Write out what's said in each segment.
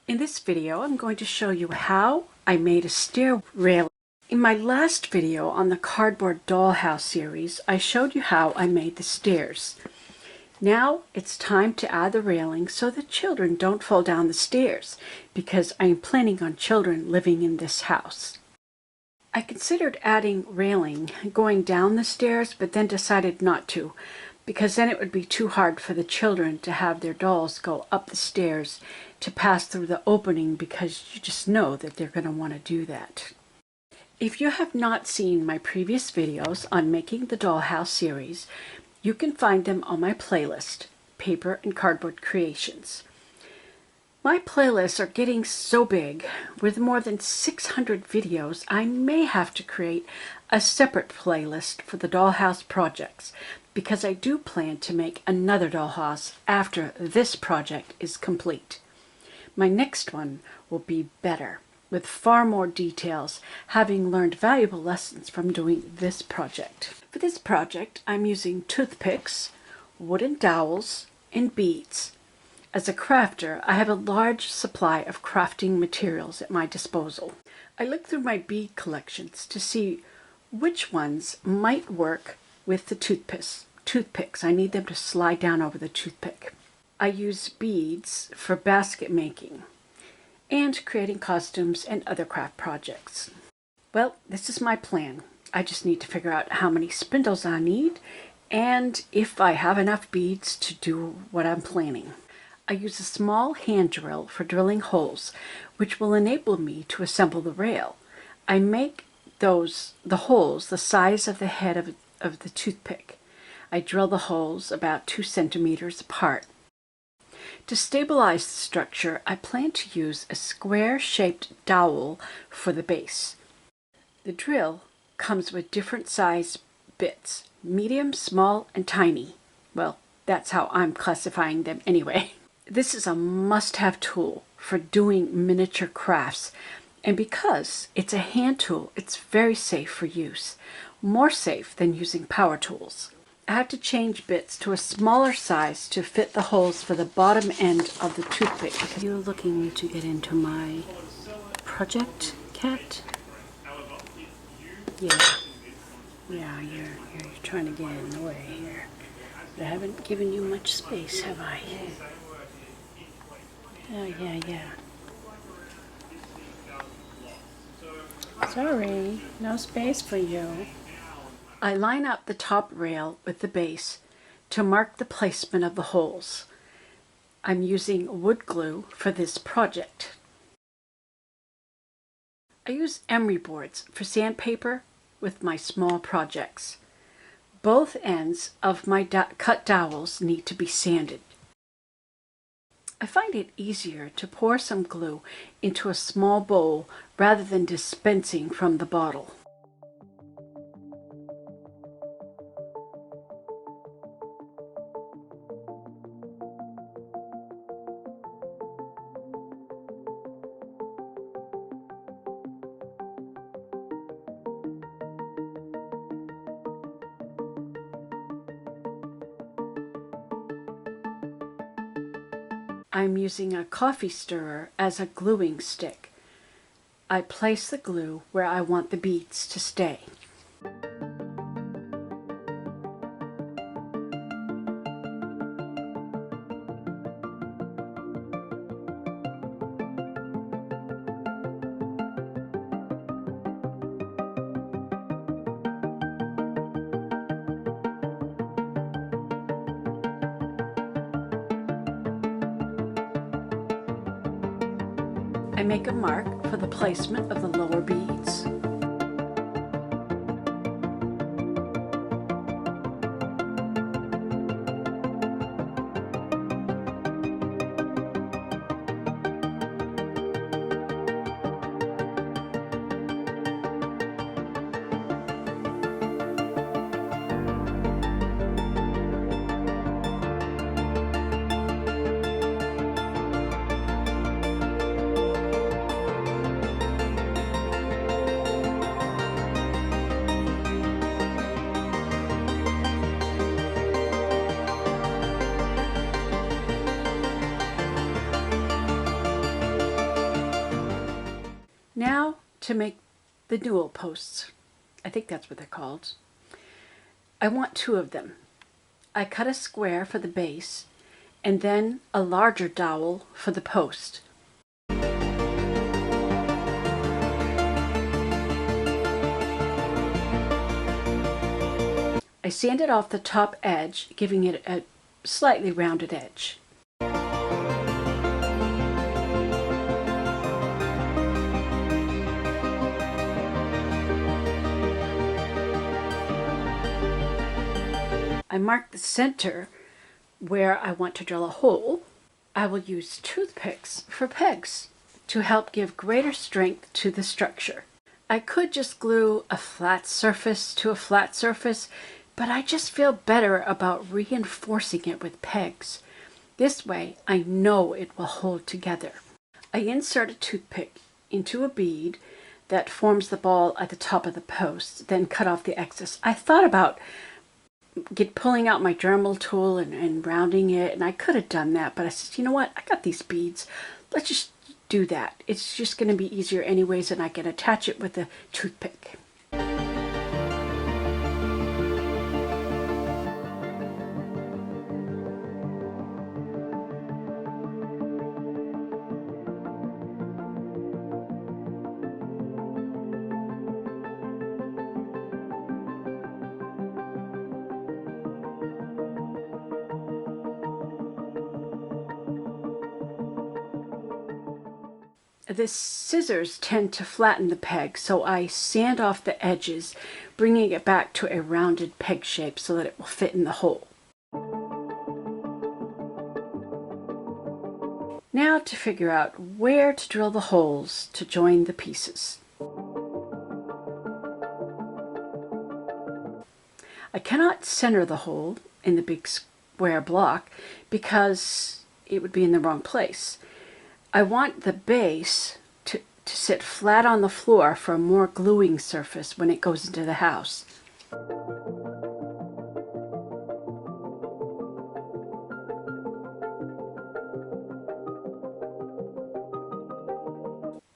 In this video, I'm going to show you how I made a stair railing. In my last video on the cardboard dollhouse series, I showed you how I made the stairs. Now it's time to add the railing so the children don't fall down the stairs, because I'm planning on children living in this house. I considered adding railing going down the stairs, but then decided not to, because then it would be too hard for the children to have their dolls go up the stairs to pass through the opening, because you just know that they're going to want to do that. If you have not seen my previous videos on making the dollhouse series, you can find them on my playlist, Paper and Cardboard Creations. My playlists are getting so big, with more than 600 videos, I may have to create a separate playlist for the dollhouse projects, because I do plan to make another dollhouse after this project is complete. My next one will be better, with far more details, having learned valuable lessons from doing this project. For this project, I'm using toothpicks, wooden dowels, and beads. As a crafter, I have a large supply of crafting materials at my disposal. I looked through my bead collections to see which ones might work with the toothpicks. I need them to slide down over the toothpick. I use beads for basket making and creating costumes and other craft projects. Well, this is my plan. I just need to figure out how many spindles I need and if I have enough beads to do what I'm planning. I use a small hand drill for drilling holes, which will enable me to assemble the rail. I make the holes the size of the head of the toothpick. I drill the holes about 2 centimeters apart. To stabilize the structure, I plan to use a square-shaped dowel for the base. The drill comes with different size bits, medium, small, and tiny. Well, that's how I'm classifying them anyway. This is a must-have tool for doing miniature crafts, and because it's a hand tool, it's very safe for use, more safe than using power tools. I have to change bits to a smaller size to fit the holes for the bottom end of the toothpick. You're looking to get into my project, Cat? Yeah, you're trying to get in the way here. But I haven't given you much space, have I? Oh, yeah. Sorry, no space for you. I line up the top rail with the base to mark the placement of the holes. I'm using wood glue for this project. I use emery boards for sandpaper with my small projects. Both ends of my cut dowels need to be sanded. I find it easier to pour some glue into a small bowl rather than dispensing from the bottle. I'm using a coffee stirrer as a gluing stick. I place the glue where I want the beads to stay. I make a mark for the placement of the lower beads. Now to make the newel posts. I think that's what they're called. I want 2 of them. I cut a square for the base and then a larger dowel for the post. I sanded off the top edge, giving it a slightly rounded edge. I marked the center where I want to drill a hole. I will use toothpicks for pegs to help give greater strength to the structure. I could just glue a flat surface to a flat surface, but I just feel better about reinforcing it with pegs. This way I know it will hold together. I insert a toothpick into a bead that forms the ball at the top of the post, then cut off the excess. I thought about pulling out my Dremel tool and rounding it, and I could have done that, but I said, you know what, I got these beads, let's just do that. It's just going to be easier anyways, and I can attach it with a toothpick. The scissors tend to flatten the peg, so I sand off the edges, bringing it back to a rounded peg shape so that it will fit in the hole. Now to figure out where to drill the holes to join the pieces. I cannot center the hole in the big square block because it would be in the wrong place. I want the base to sit flat on the floor for a more gluing surface when it goes into the house.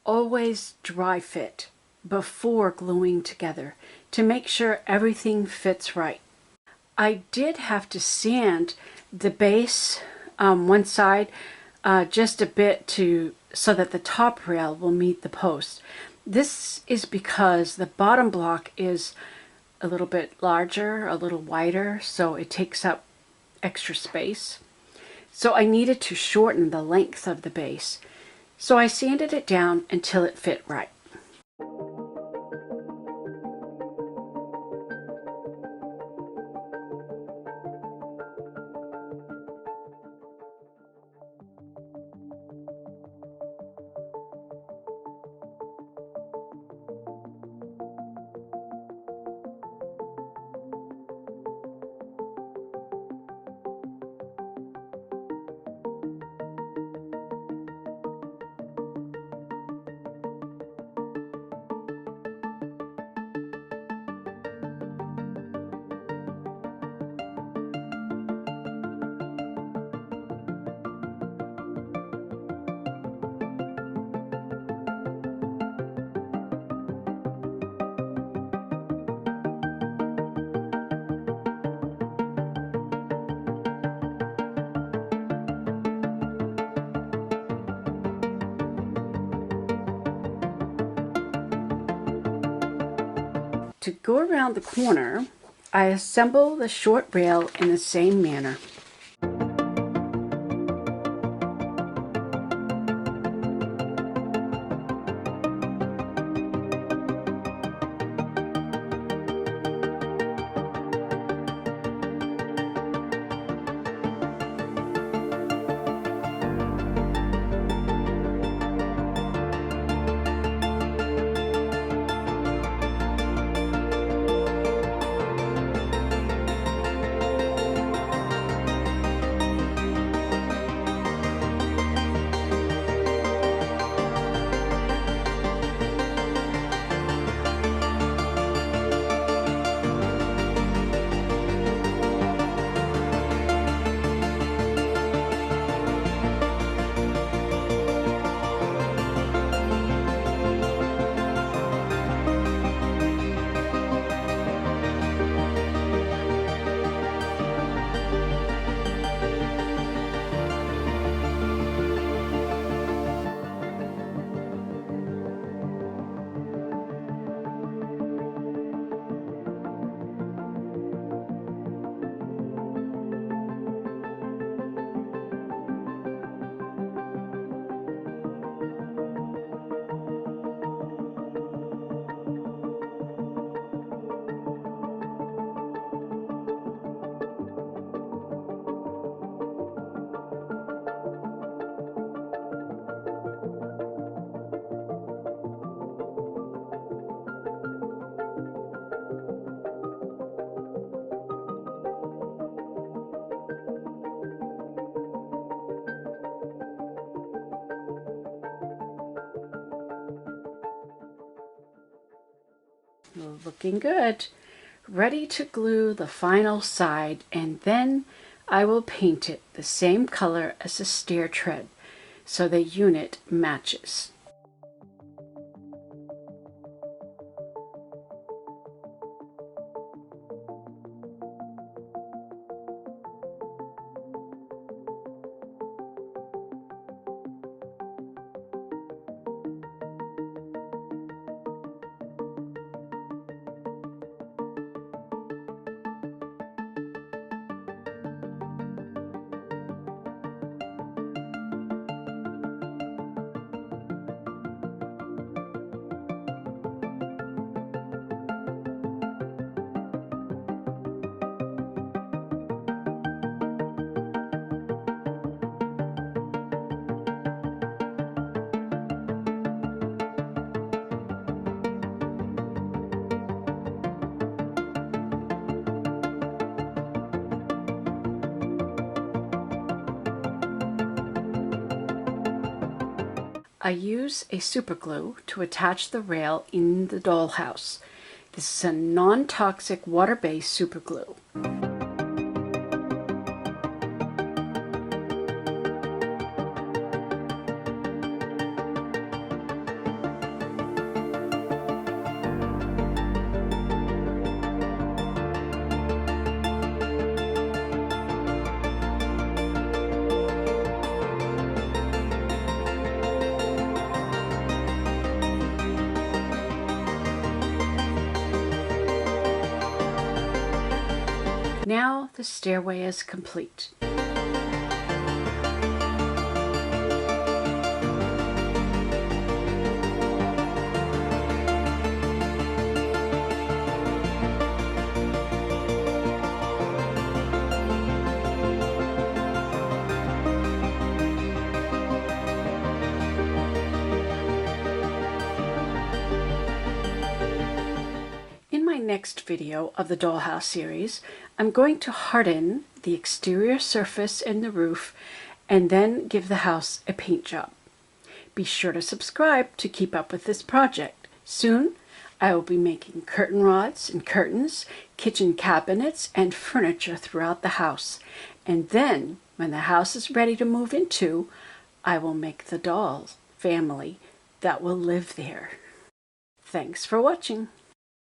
Always dry fit before gluing together to make sure everything fits right. I did have to sand the base one side just a bit so that the top rail will meet the post. This is because the bottom block is a little bit larger, a little wider, so it takes up extra space. So I needed to shorten the length of the base. So I sanded it down until it fit right. To go around the corner, I assemble the short rail in the same manner. looking good. Ready to glue the final side, and then I will paint it the same color as the stair tread so the unit matches. I use a super glue to attach the rail in the dollhouse. This is a non-toxic water-based super glue. Now the stairway is complete. In my next video of the dollhouse series, I'm going to harden the exterior surface and the roof and then give the house a paint job. Be sure to subscribe to keep up with this project. Soon, I will be making curtain rods and curtains, kitchen cabinets, and furniture throughout the house. And then, when the house is ready to move into, I will make the doll family that will live there. Thanks for watching.